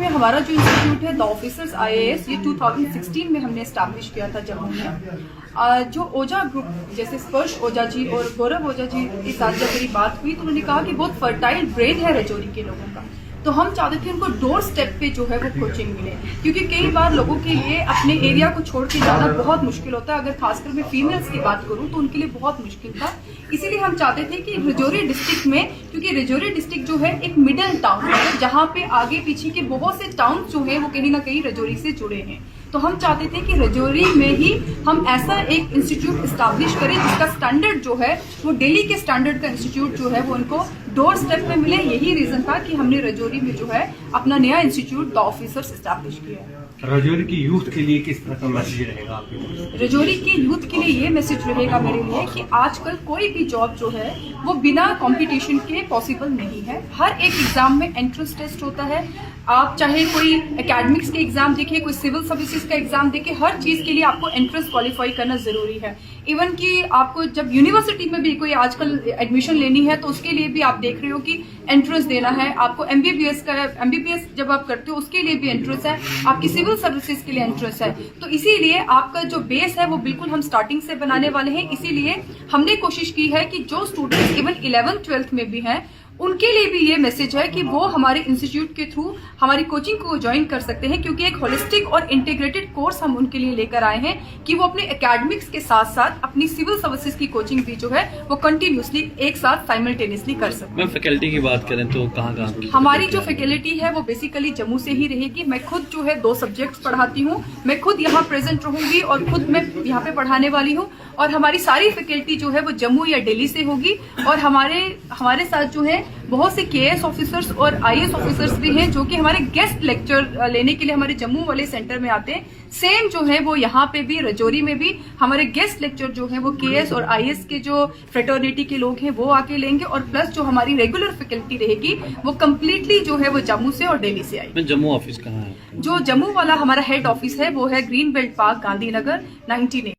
में हमारा जो इंस्टीट्यूट है द ऑफिसर्स IAS, ये 2016 में हमने स्टैब्लिश किया था जम्मू में। जो ओझा ग्रुप जैसे स्पर्श ओझा जी और गौरव ओझा जी के साथ जब मेरी बात हुई तो उन्होंने कहा कि बहुत फर्टाइल ब्रेन है रजौरी के लोगों का, तो हम चाहते थे उनको डोर स्टेप पे जो है वो कोचिंग मिले, क्योंकि कई बार लोगों के लिए अपने एरिया को छोड़ के जाना बहुत मुश्किल होता है। अगर खासकर मैं फीमेल्स की बात करूं तो उनके लिए बहुत मुश्किल था। इसीलिए हम चाहते थे कि रजौरी डिस्ट्रिक्ट में, क्योंकि रजौरी डिस्ट्रिक्ट जो है एक मिडिल टाउन है जहाँ पे आगे पीछे के बहुत से टाउन जो है वो कहीं ना कहीं रजौरी से जुड़े हैं, तो हम चाहते थे कि रजौरी में ही हम ऐसा एक इंस्टीट्यूट इस्टेब्लिश करें जिसका स्टैंडर्ड जो है वो दिल्ली के स्टैंडर्ड का इंस्टीट्यूट जो है वो उनको डोर स्टेप में मिले। यही रीजन था कि हमने रजौरी में जो है अपना नया इंस्टीट्यूट द ऑफिसर्स इस्टेब्लिश किया है। रजौरी की यूथ के लिए किस तरह का मैसेज रहेगा आपके? रजौरी के यूथ के लिए ये मैसेज रहेगा मेरे लिए कि आजकल कोई भी जॉब जो है वो बिना कंपटीशन के पॉसिबल नहीं है। हर एक एग्जाम में एंट्रेंस टेस्ट होता है। आप चाहे कोई एकेडमिक्स के एग्जाम देखिए, कोई सिविल सर्विसेज का एग्जाम देखिए, हर चीज के लिए आपको एंट्रेंस क्वालिफाई करना जरूरी है। इवन कि आपको जब यूनिवर्सिटी में भी कोई आजकल एडमिशन लेनी है तो उसके लिए भी आप देख रहे हो कि एंट्रेंस देना है। आपको MBBS जब आप करते हो उसके लिए भी एंट्रेंस है, आपकी सिविल सर्विसेज के लिए एंट्रेंस है। तो इसीलिए आपका जो बेस है वो बिल्कुल हम स्टार्टिंग से बनाने वाले हैं। इसीलिए हमने कोशिश की है कि जो स्टूडेंट्स इवन 11th 12th में भी हैं उनके लिए भी ये मैसेज है कि वो हमारे इंस्टीट्यूट के थ्रू हमारी कोचिंग को ज्वाइन कर सकते हैं, क्योंकि एक होलिस्टिक और इंटीग्रेटेड कोर्स हम उनके लिए लेकर आए हैं कि वो अपने एकेडमिक्स के साथ साथ अपनी सिविल सर्विसेज की कोचिंग भी जो है वो कंटिन्यूसली एक साथ साइमल्टेनियसली कर सकते हैं। मैम फैकल्टी की बात करें तो कहाँ हमारी जो फैकल्टी है वो बेसिकली जम्मू से ही रहेगी। मैं खुद जो है 2 सब्जेक्ट्स पढ़ाती हूँ, मैं खुद यहाँ प्रेजेंट रहूंगी और खुद मैं यहाँ पे पढ़ाने वाली हूँ। और हमारी सारी फैकल्टी जो है वो जम्मू या दिल्ली से होगी। और हमारे साथ जो है बहुत से KS ऑफिसर्स और IAS ऑफिसर्स भी हैं जो कि हमारे गेस्ट लेक्चर लेने के लिए हमारे जम्मू वाले सेंटर में आते हैं। सेम जो है वो यहाँ पे भी रजौरी में भी हमारे गेस्ट लेक्चर जो है वो KS और IAS के जो फ्रेटर्निटी के लोग हैं वो आके लेंगे। और प्लस जो हमारी रेगुलर फैकल्टी रहेगी वो कम्प्लीटली जो है वो जम्मू से और दिल्ली से आएगी। जम्मू ऑफिस कहाँ है? जो जम्मू वाला हमारा हेड ऑफिस है वो है green belt park, Gandhinagar 19A।